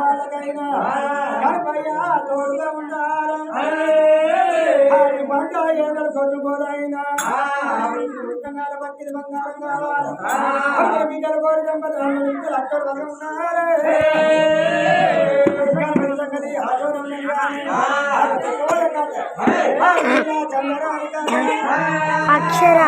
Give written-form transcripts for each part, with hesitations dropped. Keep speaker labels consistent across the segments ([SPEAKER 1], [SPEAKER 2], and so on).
[SPEAKER 1] వాళ్ళకైనా తోడుగా ఉండాలి పంట ఏదలు కొట్టుకోదైనా భక్తి బంగారం కావాలి బిడ్డలు కోరి దంపతులు అక్కడ వల్ల ఉన్నారు
[SPEAKER 2] అక్షర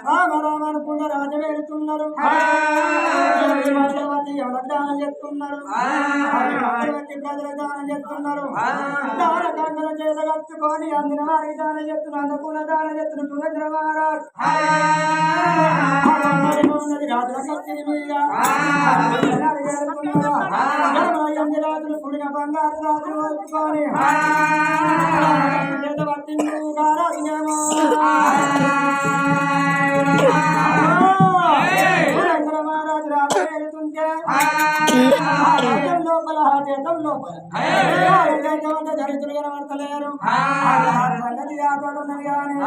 [SPEAKER 1] రామరామనుకున్న రాజు వెళుతున్నారు దానం చేస్తున్నారు ప్రజలు దానం చేస్తున్నారు దాన కంకణ చేత కట్టుకొని అందిన వారికి దానం చేస్తున్నారు అందుకున్న దానం చేస్తున్నారు సురేంద్ర మహారాజ్ రాజుల కత్తి మీద రాజులు పుడిన బంగారు రాజులు వచ్చుకొని మహారాజు రాజు వెళ్తుంటే లోపల దరిద్రులు కనబడతలేరు సంగతి రాజోడు ఉన్నది కానీ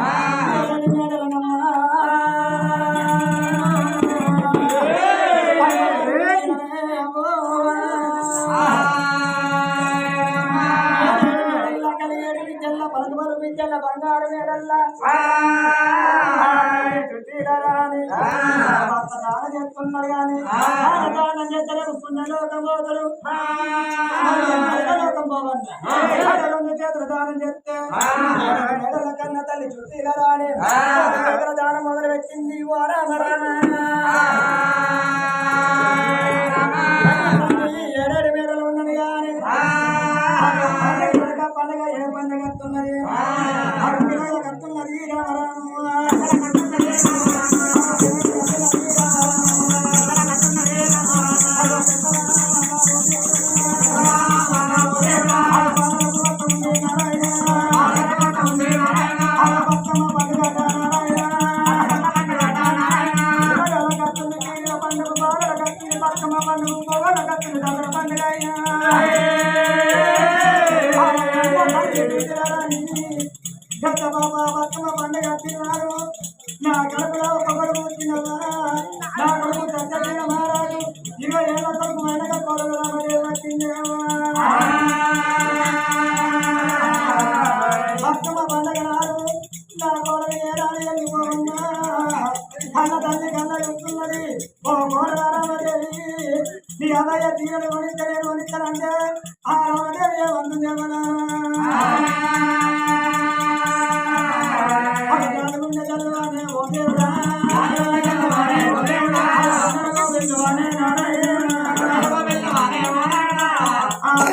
[SPEAKER 1] విద్యల బంగారు మేడల్లా దానం చేస్తున్నారు కానీ దానం చేస్తలేదు పుణ్యలోకం పోతారు లోకం పోవన్నా చేతులు దానం చేస్తే మెడల కన్న తల్లి చుట్టీల రాని దానం మొదలు పెట్టింది ఏడాది మేడలు ఉన్నది కానీ పండుగ ఏ పండుగ వస్తున్నది వస్తున్నది రామరామ రాని గత బాబా బతుమ పండుగ తిన్నారు నా కడుపులో ఒక కొడుకు వచ్చినవా నా కొడుకు చక్కగా మారాడు 20 ఏళ్ళ కొడుకు వెనక కొడుకు రాబడి వచ్చిందేవా బతుమ పండుగ నాడు నా కొడుకు ఏడాది వెళ్ళిపోవమ్మా కన్న తల్లి కన్న చెప్తున్నది ఓ కోరరామదేవి నీ అదయ్య తీరని వణించలేని వణించాలంటే ఆ రామదేవి ఏమంటుందేమన్నా ఓ దేవుడా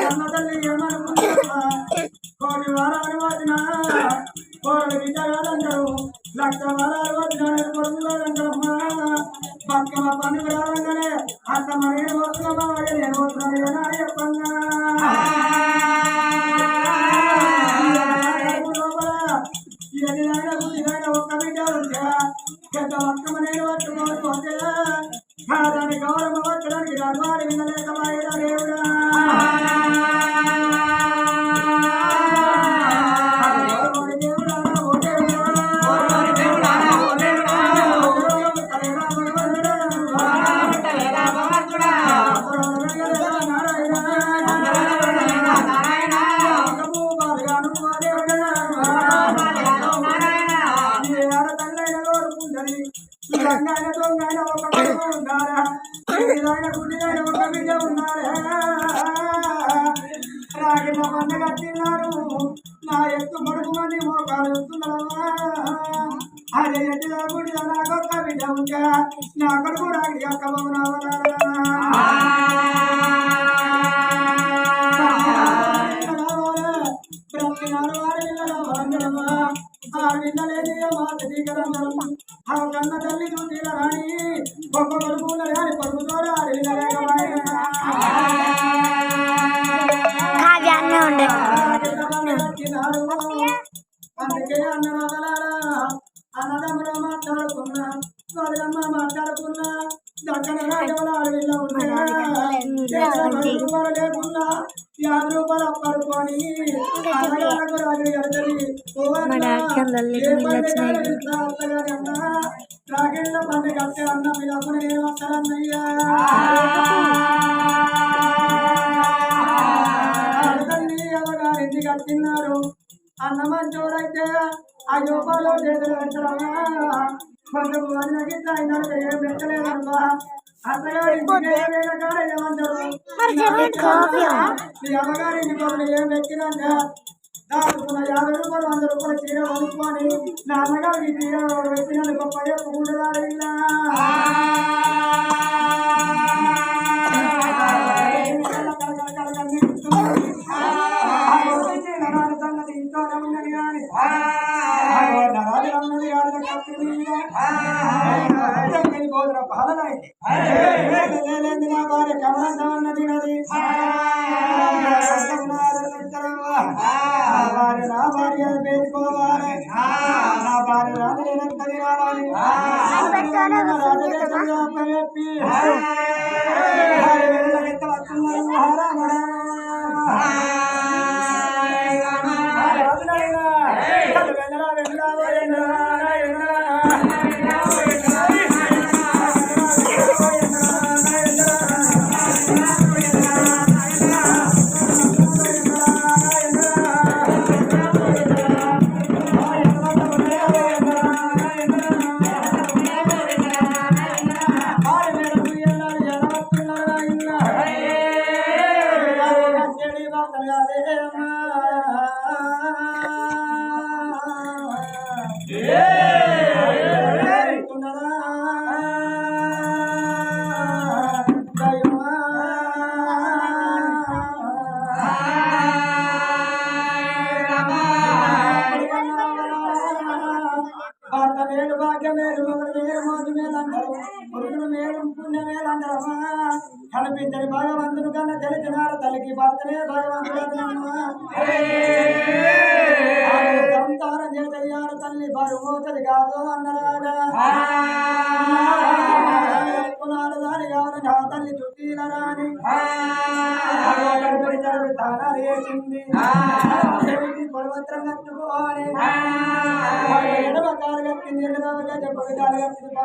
[SPEAKER 1] కన్న తల్లి ఏమనుకుంటా కోటి వారాలు వచ్చిన కోటి విజయాలంటారు 1,00,000 వారాలు వచ్చిన కొడుకులంటారమ్మా బతుకమ్మ పండుగ రాగానే అత్తమ్మ నేను వస్తున్నామా నేను వస్తున్నాను చెప్పంగా ఎదినైనా గుడినైనా ఒక్క బిడ్డ ఉంటే పెద్ద బతుకమ్మ నేను పట్టుకోకపోతే దాని గౌరవ పట్టడానికి రఘువారి వినలేకమాయరా దేవుడా రాగిన పంట కట్టినారు నా ఎత్తు మడుగు మంది మోకాలు ఎత్తున్నావా అదే ఎట్లా గుడి నాకొక్క బిడ్డ ఉంటే నా కొడుకు రాగి అక్క బ్రతినారు ఆ విన్నలేని మాట దిగరందరం ఆ కన్న తల్లి చూసిన రాణి గొప్ప కొడుకున్న రాని కొడుకుతో రాని అందుకే అన్నదమ్ములో మాట్లాడుకున్నా వాళ్ళమ్మ మాట్లాడుకున్నా దక్కన రాజవల అడవిలో లేకున్నా 50 రూపాయలు పడుకొని అన్నగారకు రాజు ఎడతది రాగిళ్ళ పండుగ కట్టే అన్న పిల్లప్పుడు నేను వస్తానన్నయ్యా అవగారింటి కట్టిన్నారు అన్నమంచోడైతే ఆ యోపాలో చేతులు పెట్టడమా కొంచెం వదినకి అయినారు ఏం పెట్టలేదమ్మా అత్తగారింటికి ఏమంటారు నీ అమ్మగారింటి పనులు ఏం పెట్టినంటే దాచుకున్న 50 రూపాయలు 100 రూపాయలు చీర కొనుక్కొని నా అమ్మగారికి చీర పెట్టినది గొప్ప చెప్పుకుంటున్నారు ఇలా సంగతి ఇంట్లోనే ఉన్నది కానీ అన్నది పోదుర బాధలైంది నా భార్య కమలంతం అన్నది నది నా భార్య పేరుకోవాలి నా భార్య రాజులేనక్కది రావాలి చెప్పి వెళ్ళగెత్త వస్తున్నారు మహారామరా మేలు భాగ్యమేలు ఒకరు మేలు మోజు మేలు అంటారు పురుగుడు మేలు పుణ్యమేలు అంటారమ్మా కనిపించని భగవంతుడు కన్నా తెలిసినాడు తల్లికి భర్తనే భగవంతుడు సంతానం చేతయ్యాడు తల్లి బరువుతది కాదు అన్నరాడా దాని కాదు నా తల్లి చుట్టీల రాని తానాలు వేసింది పర్వత్రంగా Bye.